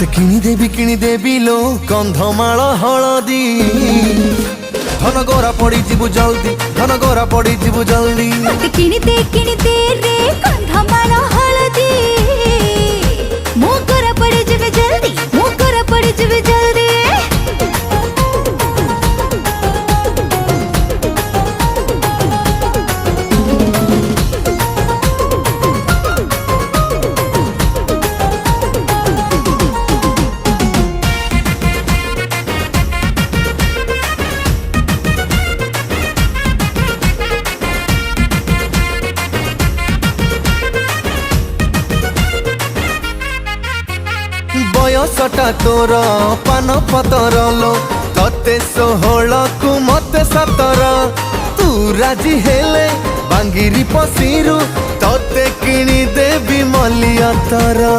তোতে কিনিদেবি লো কন্ধমাଳ হলদি ধন গোরা পড়ি ଯିବୁ জলদি ধন গোরা পড়ি ଯିବୁ জলদি তোতে কিনিদে রে কন্ধমাଳ হলদি মো গোরা পড়ি ଯିବେ জলদি মো গোরা পড়ি ଯିବେ জলদি बयसटा तोर पान पतर लो तते 16 कु मते 17 तू राजी हेले बांगिरी पसीरु तते किणी देबी मलिया तारा।